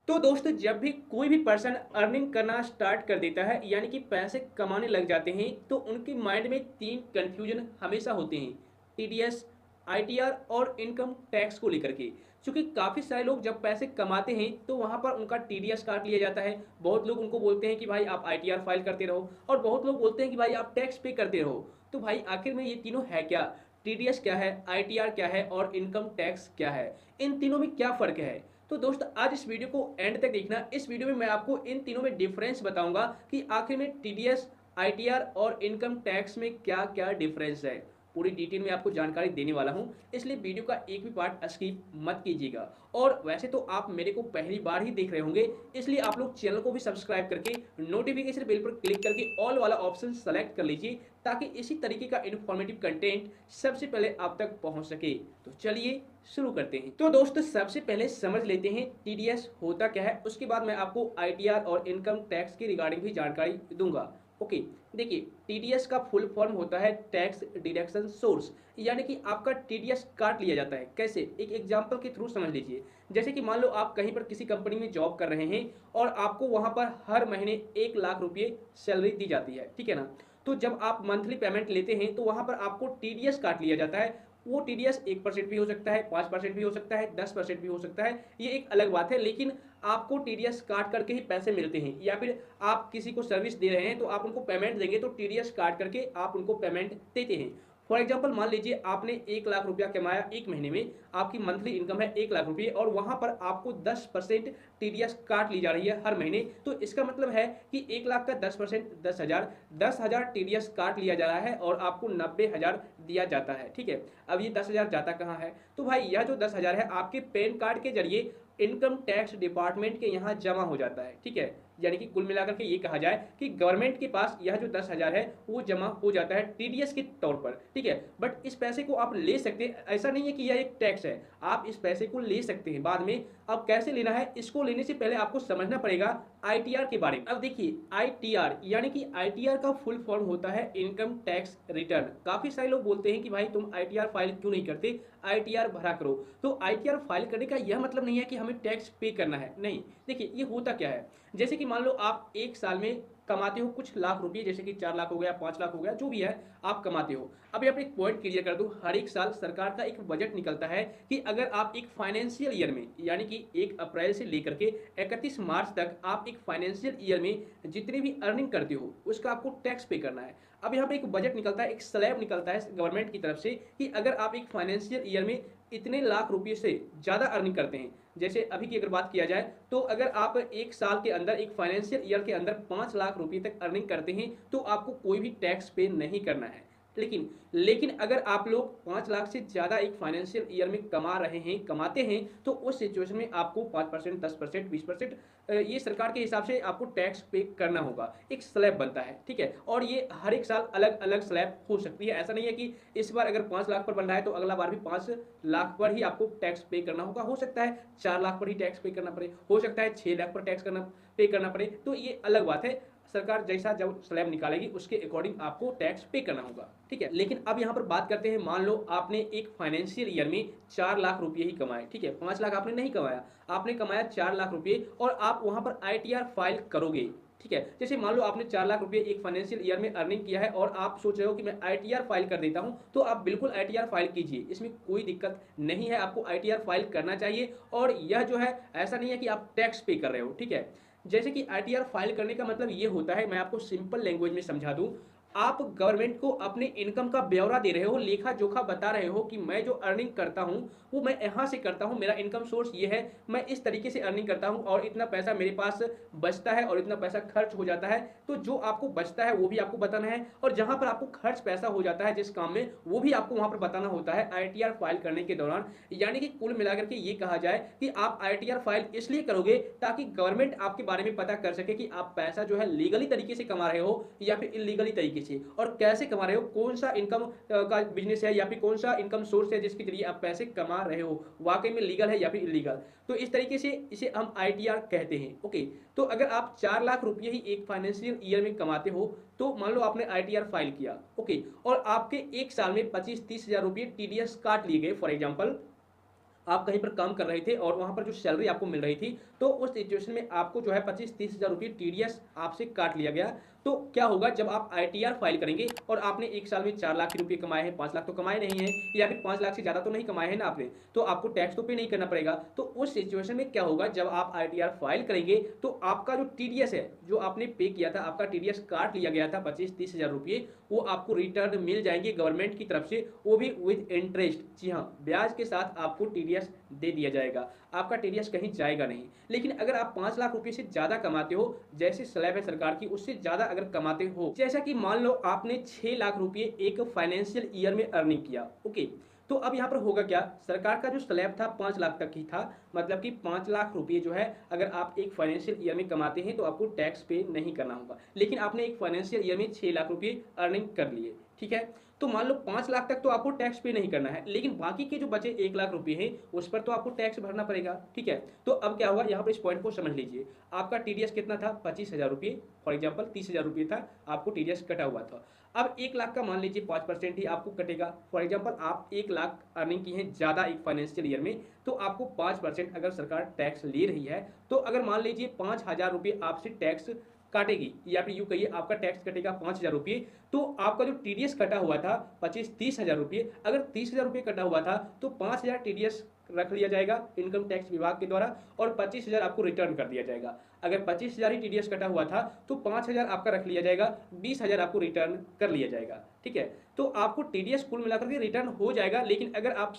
तो दोस्तों जब भी कोई भी पर्सन अर्निंग करना स्टार्ट कर देता है यानी कि पैसे कमाने लग जाते हैं तो उनके माइंड में तीन कंफ्यूजन हमेशा होते हैं। टीडीएस, आईटीआर और इनकम टैक्स को लेकर के। क्योंकि काफ़ी सारे लोग जब पैसे कमाते हैं तो वहाँ पर उनका टीडीएस काट लिया जाता है। बहुत लोग उनको बोलते हैं कि भाई आप आईटीआर फाइल करते रहो और बहुत लोग बोलते हैं कि भाई आप टैक्स पे करते रहो। तो भाई आखिर में ये तीनों है क्या? टीडीएस क्या है, आईटीआर क्या है और इनकम टैक्स क्या है? इन तीनों में क्या फ़र्क है? तो दोस्त आज इस वीडियो को एंड तक देखना। इस वीडियो में मैं आपको इन तीनों में डिफरेंस बताऊंगा कि आखिर में टीडीएस, आईटीआर और इनकम टैक्स में क्या क्या डिफरेंस है। पूरी डिटेल में आपको जानकारी देने वाला हूं, इसलिए वीडियो का एक भी पार्ट स्किप मत कीजिएगा। और वैसे तो आप मेरे को पहली बार ही देख रहे होंगे, इसलिए आप लोग चैनल को भी सब्सक्राइब करके नोटिफिकेशन बेल पर क्लिक करके ऑल वाला ऑप्शन सेलेक्ट कर लीजिए ताकि इसी तरीके का इन्फॉर्मेटिव कंटेंट सबसे पहले आप तक पहुंच सके। तो चलिए शुरू करते हैं। तो दोस्तों सबसे पहले समझ लेते हैं टीडीएस होता क्या है, उसके बाद मैं आपको आईटीआर और इनकम टैक्स के रिगार्डिंग भी जानकारी दूंगा। ओके, देखिए टीडीएस का फुल फॉर्म होता है टैक्स डिडक्शन सोर्स, यानी कि आपका टीडीएस काट लिया जाता है। कैसे? एक एग्जांपल के थ्रू समझ लीजिए। जैसे कि मान लो आप कहीं पर किसी कंपनी में जॉब कर रहे हैं और आपको वहां पर हर महीने 1 लाख रुपये सैलरी दी जाती है, ठीक है ना। तो जब आप मंथली पेमेंट लेते हैं तो वहां पर आपको टीडीएस काट लिया जाता है। वो टीडीएस 1% भी हो सकता है, 5% भी हो सकता है, 10% भी हो सकता है, ये एक अलग बात है। लेकिन आपको टीडीएस काट करके ही पैसे मिलते हैं, या फिर आप किसी को सर्विस दे रहे हैं तो आप उनको पेमेंट देंगे तो टीडीएस काट करके आप उनको पेमेंट देते हैं। फॉर एग्जाम्पल मान लीजिए आपने 1 लाख रुपया कमाया एक महीने में, आपकी मंथली इनकम है 1 लाख रुपये और वहां पर आपको 10% टीडीएस काट ली जा रही है हर महीने। तो इसका मतलब है कि 1 लाख का 10% 10,000, 10,000 टीडीएस काट लिया जा रहा है और आपको 90,000 दिया जाता है। ठीक है, अब ये 10,000 जाता कहाँ है? तो भाई यह जो 10,000 है आपके पैन कार्ड के जरिए इनकम टैक्स डिपार्टमेंट के यहाँ जमा हो जाता है। ठीक है, यानी कि कुल मिलाकर के ये कहा जाए कि गवर्नमेंट के पास यह जो 10,000 है वो जमा हो जाता है टीडीएस के तौर पर। ठीक है, बट इस पैसे को आप ले सकते हैं, ऐसा नहीं है कि यह एक टैक्स है। आप इस पैसे को ले सकते हैं बाद में। अब कैसे लेना है, इसको लेने से पहले आपको समझना पड़ेगा आईटीआर के बारे में। अब देखिए आईटीआर यानी कि आईटीआर का फुल फॉर्म होता है इनकम टैक्स रिटर्न। काफी सारे लोग बोलते हैं कि भाई तुम आईटीआर फाइल क्यों नहीं करते, आईटीआर भरा करो। तो आईटीआर फाइल करने का यह मतलब नहीं है कि हमें टैक्स पे करना है, नहीं। देखिए ये होता क्या है, जैसे कि मान लो आप एक साल में कमाते हो कुछ लाख रुपए, जैसे कि 4 लाख हो गया, 5 लाख हो गया, जो भी है आप कमाते हो। अब यहाँ पे एक पॉइंट क्लियर कर दूं, हर एक साल सरकार का एक बजट निकलता है कि अगर आप एक फाइनेंशियल ईयर में यानी कि 1 अप्रैल से लेकर के 31 मार्च तक आप एक फाइनेंशियल ईयर में जितनी भी अर्निंग करते हो उसका आपको टैक्स पे करना है। अब यहाँ पे एक बजट निकलता है, एक स्लैब निकलता है गवर्नमेंट की तरफ से कि अगर आप एक फाइनेंशियल ईयर में इतने लाख रुपये से ज़्यादा अर्निंग करते हैं, जैसे अभी की अगर बात किया जाए तो अगर आप एक साल के अंदर, एक फाइनेंशियल ईयर के अंदर 5 लाख रुपये तक अर्निंग करते हैं तो आपको कोई भी टैक्स पे नहीं करना है। लेकिन लेकिन अगर आप लोग 5 लाख से ज़्यादा एक फाइनेंशियल ईयर में कमा रहे हैं, कमाते हैं, तो उस सिचुएशन में आपको 5%, 10%, 20% ये सरकार के हिसाब से आपको टैक्स पे करना होगा। एक स्लैब बनता है, ठीक है, और ये हर एक साल अलग अलग स्लैब हो सकती है। ऐसा नहीं है कि इस बार अगर 5 लाख पर बन रहा है तो अगला बार भी 5 लाख पर ही आपको टैक्स पे करना होगा। हो सकता है 4 लाख पर ही टैक्स पे करना पड़े, हो सकता है 6 लाख पर टैक्स पे करना पड़े, तो ये अलग बात है। सरकार जैसा जब स्लैब निकालेगी उसके अकॉर्डिंग आपको टैक्स पे करना होगा। ठीक है, लेकिन अब यहाँ पर बात करते हैं, मान लो आपने एक फाइनेंशियल ईयर में 4 लाख रुपये ही कमाए। ठीक है, 5 लाख आपने नहीं कमाया, आपने कमाया 4 लाख रुपये और आप वहां पर आईटीआर फाइल करोगे। ठीक है, जैसे मान लो आपने 4 लाख रुपये एक फाइनेंशियल ईयर में अर्निंग किया है और आप सोच रहे हो कि मैं आईटीआर फाइल कर देता हूं, तो आप बिल्कुल आईटीआर फाइल कीजिए, इसमें कोई दिक्कत नहीं है। आपको आईटीआर फाइल करना चाहिए और यह जो है ऐसा नहीं है कि आप टैक्स पे कर रहे हो। ठीक है, जैसे कि आईटीआर फाइल करने का मतलब ये होता है, मैं आपको सिंपल लैंग्वेज में समझा दूं, आप गवर्नमेंट को अपने इनकम का ब्यौरा दे रहे हो, लेखा जोखा बता रहे हो कि मैं जो अर्निंग करता हूं वो मैं यहां से करता हूं, मेरा इनकम सोर्स ये है, मैं इस तरीके से अर्निंग करता हूं और इतना पैसा मेरे पास बचता है और इतना पैसा खर्च हो जाता है। तो जो आपको बचता है वो भी आपको बताना है और जहां पर आपको खर्च पैसा हो जाता है जिस काम में, वो भी आपको वहां पर बताना होता है आईटीआर फाइल करने के दौरान। यानी कि कुल मिलाकर के ये कहा जाए कि आप आईटीआर फाइल इसलिए करोगे ताकि गवर्नमेंट आपके बारे में पता कर सके कि आप पैसा जो है लीगली तरीके से कमा रहे हो या फिर इलीगली तरीके से, और कैसे कमा रहे हो, कौन सा इनकम का बिजनेस है या फिर कौन सा इनकम सोर्स है जिसके जरिए आप पैसे कमा रहे हो, वाकई में लीगल है या फिर इलीगल। तो इस तरीके से इसे हम आईटीआर कहते हैं। ओके, तो अगर आप 4 लाख रुपये ही एक फाइनेंशियल ईयर में कमाते हो तो मान लो आपने आईटीआर फाइल किया, ओके, और आपके एक साल में 25-30 हजार रुपये टीडीएस काट लिए गए। फॉर एग्जाम्पल आप कहीं पर काम कर रहे थे और वहां पर जो सैलरी आपको मिल रही थी तो उस सिचुएशन में आपको जो है 25-30 हज़ार रुपये टीडीएस आपसे काट लिया गया। तो क्या होगा जब आप आईटीआर फाइल करेंगे और आपने एक साल में 4 लाख रुपए कमाए हैं, 5 लाख तो कमाए नहीं हैं, या फिर 5 लाख से ज़्यादा तो नहीं कमाए हैं ना आपने, तो आपको टैक्स तो पे नहीं करना पड़ेगा। तो उस सिचुएशन में क्या होगा जब आप आईटीआर फाइल करेंगे तो आपका जो टीडीएस है, जो आपने पे किया था, आपका टीडीएस काट लिया गया था 25-30 हज़ार रुपये, वो आपको रिटर्न मिल जाएंगे गवर्नमेंट की तरफ से, वो भी विद इंटरेस्ट। जी हाँ, ब्याज के साथ आपको टीडीएस दे दिया जाएगा, आपका टीडीएस कहीं जाएगा नहीं। लेकिन अगर आप 5 लाख रुपए से ज़्यादा कमाते हो, जैसे स्लैब है सरकार की, उससे ज़्यादा अगर कमाते हो, जैसा कि मान लो आपने 6 लाख रुपए एक फाइनेंशियल ईयर में अर्निंग किया, ओके, तो अब यहाँ पर होगा क्या, सरकार का जो स्लैब था 5 लाख तक ही था, मतलब कि 5 लाख रुपए जो है अगर आप एक फाइनेंशियल ईयर में कमाते हैं तो आपको टैक्स पे नहीं करना होगा। लेकिन आपने एक फाइनेंशियल ईयर में 6 लाख रुपए अर्निंग कर लिए, ठीक है, तो मान लो 5 लाख तक तो आपको टैक्स पे नहीं करना है, लेकिन बाकी के जो बचे 1 लाख रुपए हैं उस पर तो आपको टैक्स भरना पड़ेगा, ठीक है। तो अब क्या होगा, यहाँ पर इस पॉइंट को समझ लीजिए। आपका टीडीएस कितना था, 25 हज़ार रुपये, फॉर एग्जाम्पल 30 हज़ार रुपये था, आपको टीडीएस कटा हुआ था। अब 1 लाख का मान लीजिए 5% ही आपको कटेगा। फॉर एग्जाम्पल आप 1 लाख अर्निंग की है ज़्यादा एक फाइनेंशियल ईयर में, तो आपको 5% अगर सरकार टैक्स ले रही है, तो अगर मान लीजिए 5 हज़ार रुपये आपसे टैक्स काटेगी, या फिर यूँ कहिए आपका टैक्स कटेगा 5 हज़ार रुपये, तो आपका जो टीडीएस कटा हुआ था 25-30 हज़ार रुपये, अगर 30 हज़ार रुपये कटा हुआ था तो 5 हज़ार टीडीएस रख लिया जाएगा इनकम टैक्स विभाग के द्वारा, और 25 हज़ार आपको रिटर्न कर दिया जाएगा। अगर 25 हज़ार ही टीडीएस कटा हुआ था तो 5 हज़ार आपका रख लिया जाएगा, 20 हज़ार आपको रिटर्न कर लिया जाएगा, ठीक है। तो आपको टीडीएस कुल मिलाकर के रिटर्न हो जाएगा। लेकिन अगर आप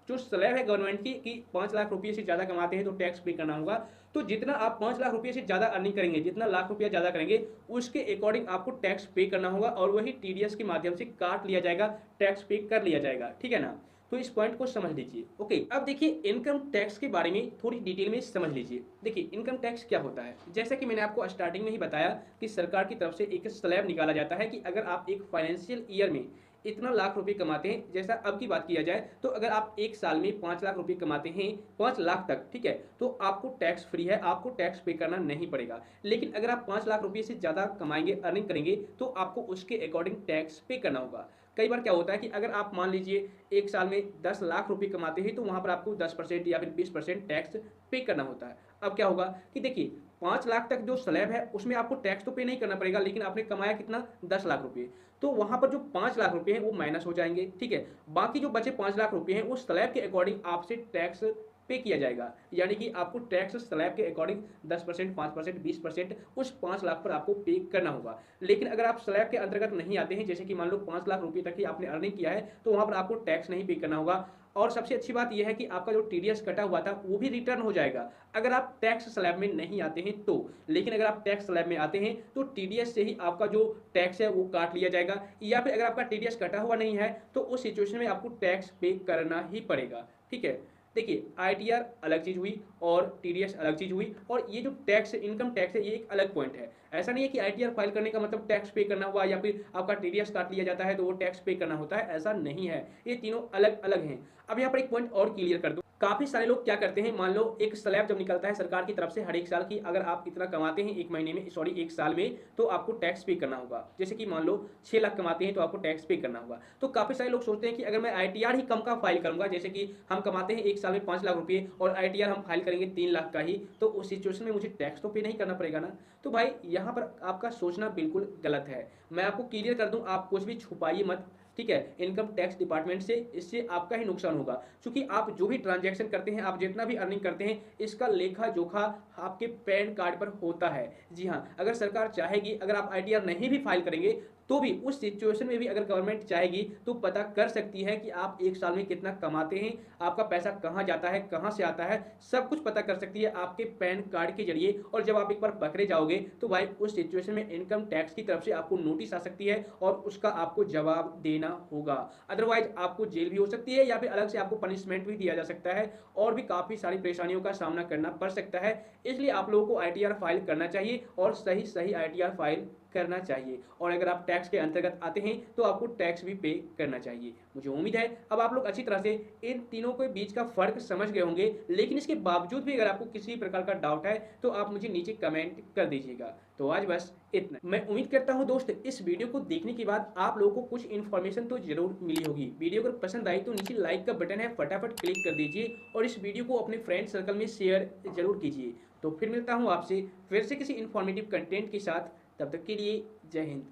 जो स्लैब है गवर्नमेंट की कि 5 लाख रुपये से ज़्यादा कमाते हैं तो टैक्स पे करना होगा, तो जितना आप 5 लाख रुपये से ज़्यादा अर्निंग करेंगे, जितना लाख रुपया ज़्यादा करेंगे, उसके अकॉर्डिंग आपको टैक्स पे करना होगा, और वही टीडीएस के माध्यम से काट लिया जाएगा, टैक्स पे कर लिया जाएगा, ठीक है ना। तो इस पॉइंट को समझ लीजिए, ओके। अब देखिए इनकम टैक्स के बारे में थोड़ी डिटेल में समझ लीजिए। देखिए इनकम टैक्स क्या होता है, जैसा कि मैंने आपको स्टार्टिंग में ही बताया कि सरकार की तरफ से एक स्लैब निकाला जाता है कि अगर आप एक फाइनेंशियल ईयर में इतना लाख रुपए कमाते हैं, जैसा अब की बात किया जाए तो अगर आप एक साल में 5 लाख रुपए कमाते हैं, 5 लाख तक, ठीक है, तो आपको टैक्स फ्री है, आपको टैक्स पे करना नहीं पड़ेगा। लेकिन अगर आप 5 लाख रुपए से ज़्यादा कमाएंगे, अर्निंग करेंगे, तो आपको उसके अकॉर्डिंग टैक्स पे करना होगा। कई बार क्या होता है कि अगर आप मान लीजिए एक साल में 10 लाख रुपए कमाते हैं, तो वहाँ पर आपको 10% या फिर 20% टैक्स पे करना होता है। अब क्या होगा कि देखिए 5 लाख तक जो स्लैब है उसमें आपको टैक्स तो पे नहीं करना पड़ेगा, लेकिन आपने कमाया कितना, 10 लाख रुपये, तो वहाँ पर जो 5 लाख रुपये हैं वो माइनस हो जाएंगे, ठीक है। बाकी जो बचे 5 लाख रुपये हैं उस स्लैब के अकॉर्डिंग आपसे टैक्स पे किया जाएगा, यानी कि आपको टैक्स स्लैब के अकॉर्डिंग 10%, 5%, 20% उस 5 लाख पर आपको पे करना होगा। लेकिन अगर आप स्लैब के अंतर्गत नहीं आते हैं, जैसे कि मान लो 5 लाख रुपये तक ही आपने अर्निंग किया है, तो वहाँ पर आपको टैक्स नहीं पे करना होगा। और सबसे अच्छी बात यह है कि आपका जो टीडीएस कटा हुआ था वो भी रिटर्न हो जाएगा अगर आप टैक्स स्लैब में नहीं आते हैं तो। लेकिन अगर आप टैक्स स्लैब में आते हैं तो टीडीएस से ही आपका जो टैक्स है वो काट लिया जाएगा, या फिर अगर आपका टीडीएस कटा हुआ नहीं है तो उस सिचुएशन में आपको टैक्स पे करना ही पड़ेगा, ठीक है। देखिए आईटीआर अलग चीज़ हुई और टीडीएस अलग चीज़ हुई, और ये जो टैक्स इनकम टैक्स है ये एक अलग पॉइंट है। ऐसा नहीं है कि आईटीआर फाइल करने का मतलब टैक्स पे करना हुआ या फिर आपका टीडीएस काट लिया जाता है तो वो टैक्स पे करना होता है, ऐसा नहीं है। ये तीनों अलग अलग हैं। अब यहाँ पर एक पॉइंट और क्लियर कर दूं, काफ़ी सारे लोग क्या करते हैं, मान लो एक स्लैब जब निकलता है सरकार की तरफ से हर एक साल की, अगर आप इतना कमाते हैं एक महीने में, सॉरी एक साल में, तो आपको टैक्स पे करना होगा। जैसे कि मान लो 6 लाख कमाते हैं तो आपको टैक्स पे करना होगा। तो काफ़ी सारे लोग सोचते हैं कि अगर मैं आईटीआर ही कम का फाइल करूंगा, जैसे कि हम कमाते हैं एक साल में 5 लाख रुपये और आईटीआर हम फाइल करेंगे 3 लाख का ही, तो उस सिचुएशन में मुझे टैक्स तो पे नहीं करना पड़ेगा ना। तो भाई यहाँ पर आपका सोचना बिल्कुल गलत है। मैं आपको क्लियर कर दूँ, आप कुछ भी छुपाइए मत, ठीक है, इनकम टैक्स डिपार्टमेंट से। इससे आपका ही नुकसान होगा, क्योंकि आप जो भी ट्रांजैक्शन करते हैं, आप जितना भी अर्निंग करते हैं, इसका लेखा जोखा आपके पैन कार्ड पर होता है। जी हाँ, अगर सरकार चाहेगी, अगर आप आईटीआर नहीं भी फाइल करेंगे तो भी उस सिचुएशन में भी अगर गवर्नमेंट चाहेगी तो पता कर सकती है कि आप एक साल में कितना कमाते हैं, आपका पैसा कहाँ जाता है, कहाँ से आता है, सब कुछ पता कर सकती है आपके पैन कार्ड के जरिए। और जब आप एक बार पकड़े जाओगे तो भाई उस सिचुएशन में इनकम टैक्स की तरफ से आपको नोटिस आ सकती है और उसका आपको जवाब देना होगा। अदरवाइज आपको जेल भी हो सकती है या फिर अलग से आपको पनिशमेंट भी दिया जा सकता है, और भी काफ़ी सारी परेशानियों का सामना करना पड़ सकता है। इसलिए आप लोगों को आईटीआर फाइल करना चाहिए और सही सही आईटीआर फाइल करना चाहिए। और अगर आप टैक्स के अंतर्गत आते हैं तो आपको टैक्स भी पे करना चाहिए। मुझे उम्मीद है अब आप लोग अच्छी तरह से इन तीनों के बीच का फर्क समझ गए होंगे। लेकिन इसके बावजूद भी अगर आपको किसी प्रकार का डाउट है तो आप मुझे नीचे कमेंट कर दीजिएगा। तो आज बस इतना। मैं उम्मीद करता हूं दोस्त इस वीडियो को देखने के बाद आप लोगों को कुछ इन्फॉर्मेशन तो जरूर मिली होगी। वीडियो अगर पसंद आई तो नीचे लाइक का बटन है, फटाफट क्लिक कर दीजिए और इस वीडियो को अपने फ्रेंड सर्कल में शेयर जरूर कीजिए। तो फिर मिलता हूँ आपसे फिर से किसी इन्फॉर्मेटिव कंटेंट के साथ, तब तक के लिए जय हिंद।